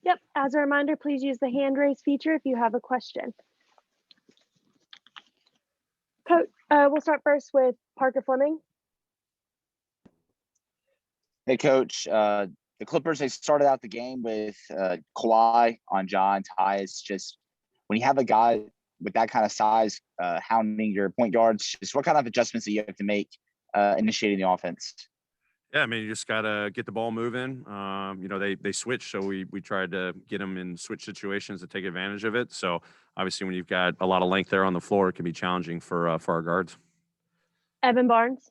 Yep. As a reminder, please use the hand raise feature if you have a question. Coach, we'll start first with Parker Fleming. Hey, Coach. The Clippers, they started out the game with Kawhi on John, Tyus. Just when you have a guy with that kind of size hounding your point guards, just what kind of adjustments do you have to make initiating the offense? Yeah, I mean, you just gotta get the ball moving. They switched, so we tried to get them in switch situations to take advantage of it. So obviously, when you've got a lot of length there on the floor, it can be challenging for our guards. Evan Barnes.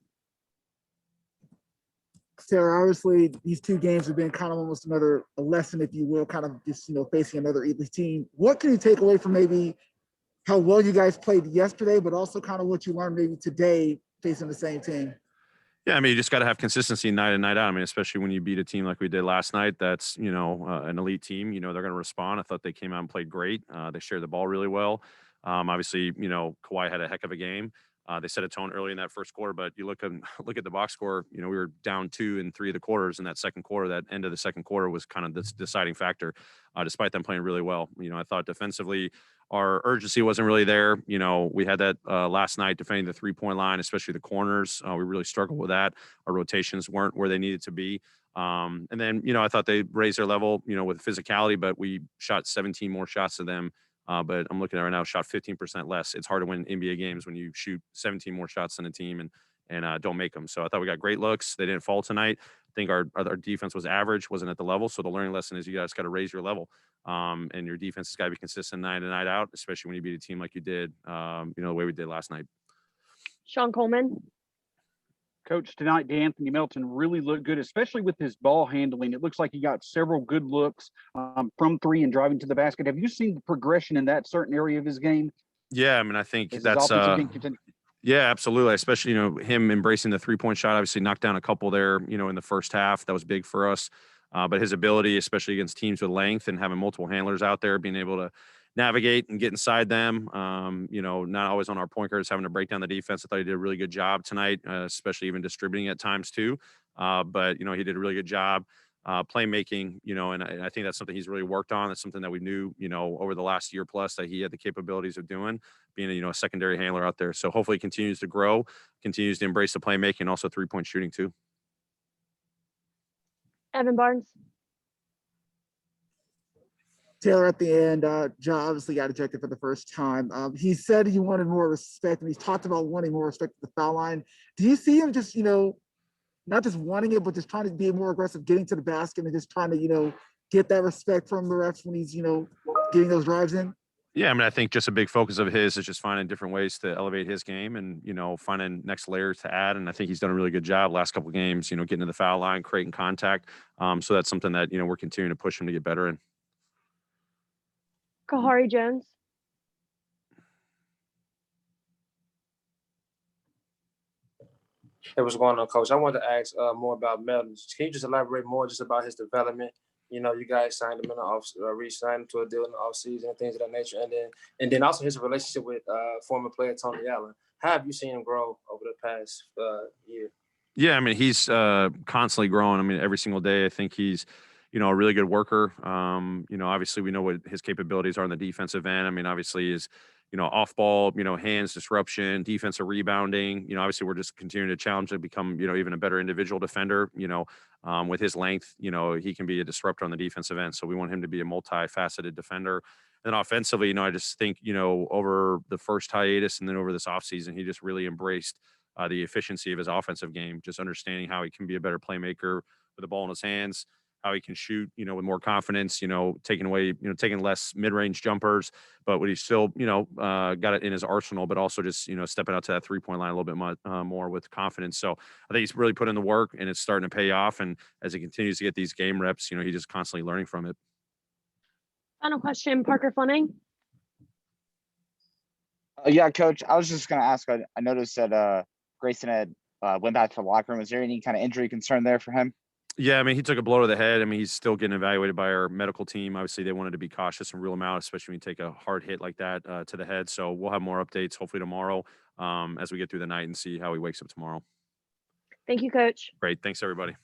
Taylor, obviously, these two games have been kind of almost a lesson, if you will, kind of just, facing another elite team. What can you take away from maybe how well you guys played yesterday, but also kind of what you learned maybe today facing the same team? Yeah, I mean, you just got to have consistency night in, night out. I mean, especially when you beat a team like we did last night, that's, an elite team, they're going to respond. I thought they came out and played great. They shared the ball really well. Obviously, Kawhi had a heck of a game. They set a tone early in that first quarter, but you look at the box score, we were down 2 in 3 of the quarters in that second quarter. That end of the second quarter was kind of the deciding factor, despite them playing really well. I thought defensively, our urgency wasn't really there. We had that last night defending the 3-point line, especially the corners. We really struggled with that. Our rotations weren't where they needed to be. And then, I thought they raised their level, with physicality, but we shot 17 more shots to them. But I'm looking at it right now, shot 15% less. It's hard to win NBA games when you shoot 17 more shots than a team and don't make them. So I thought we got great looks. They didn't fall tonight. I think our defense was average, wasn't at the level. So the learning lesson is you guys got to raise your level. And your defense has got to be consistent night in, night out, especially when you beat a team like you did, the way we did last night. Sean Coleman. Coach, tonight, D'Anthony Melton really looked good, especially with his ball handling. It looks like he got several good looks from 3 and driving to the basket. Have you seen the progression in that certain area of his game? Yeah, I mean, I think Is that's yeah, absolutely. Especially, him embracing the 3-point shot, obviously knocked down a couple there, in the first half. That was big for us. But his ability, especially against teams with length and having multiple handlers out there, being able to navigate and get inside them, not always on our point guards having to break down the defense. I thought he did a really good job tonight, especially even distributing at times too. But he did a really good job playmaking, and I think that's something he's really worked on. That's something that we knew, over the last year plus that he had the capabilities of doing, being a secondary handler out there. So hopefully he continues to grow, continues to embrace the playmaking, and also 3-point shooting too. Evan Barnes. Taylor, at the end, John obviously got ejected for the first time. He said he wanted more respect, and he's talked about wanting more respect at the foul line. Do you see him just, not just wanting it, but just trying to be more aggressive, getting to the basket and just trying to, get that respect from the refs when he's, getting those drives in? Yeah, I mean, I think just a big focus of his is just finding different ways to elevate his game and, finding next layers to add. And I think he's done a really good job last couple of games, getting to the foul line, creating contact. So that's something that, we're continuing to push him to get better in. Kahari Jones. Hey, what's going on, Coach? I wanted to ask more about Melton. Can you just elaborate more just about his development? You guys signed him in the re-signed him to a deal in the offseason and things of that nature. And then also his relationship with former player Tony Allen. How have you seen him grow over the past year? Yeah, I mean, he's constantly growing. I mean, every single day, I think he's, a really good worker. Obviously we know what his capabilities are on the defensive end. I mean, obviously is, off ball, hands, disruption, defensive rebounding. Obviously we're just continuing to challenge him to become, even a better individual defender. With his length, he can be a disruptor on the defensive end. So we want him to be a multifaceted defender. And offensively, I just think, over the first hiatus and then over this offseason, he just really embraced the efficiency of his offensive game, just understanding how he can be a better playmaker with the ball in his hands, how he can shoot, with more confidence, taking less mid-range jumpers, but when he's still, got it in his arsenal, but also just, stepping out to that 3-point line a little bit more with confidence. So I think he's really put in the work and it's starting to pay off. And as he continues to get these game reps, he's just constantly learning from it. Final question, Parker Fleming. Yeah, Coach, I was just going to ask, I noticed that Grayson had went back to the locker room. Is there any kind of injury concern there for him? Yeah, I mean, he took a blow to the head. I mean, he's still getting evaluated by our medical team. Obviously, they wanted to be cautious and rule him out, especially when you take a hard hit like that to the head. So we'll have more updates hopefully tomorrow as we get through the night and see how he wakes up tomorrow. Thank you, Coach. Great. Thanks, everybody.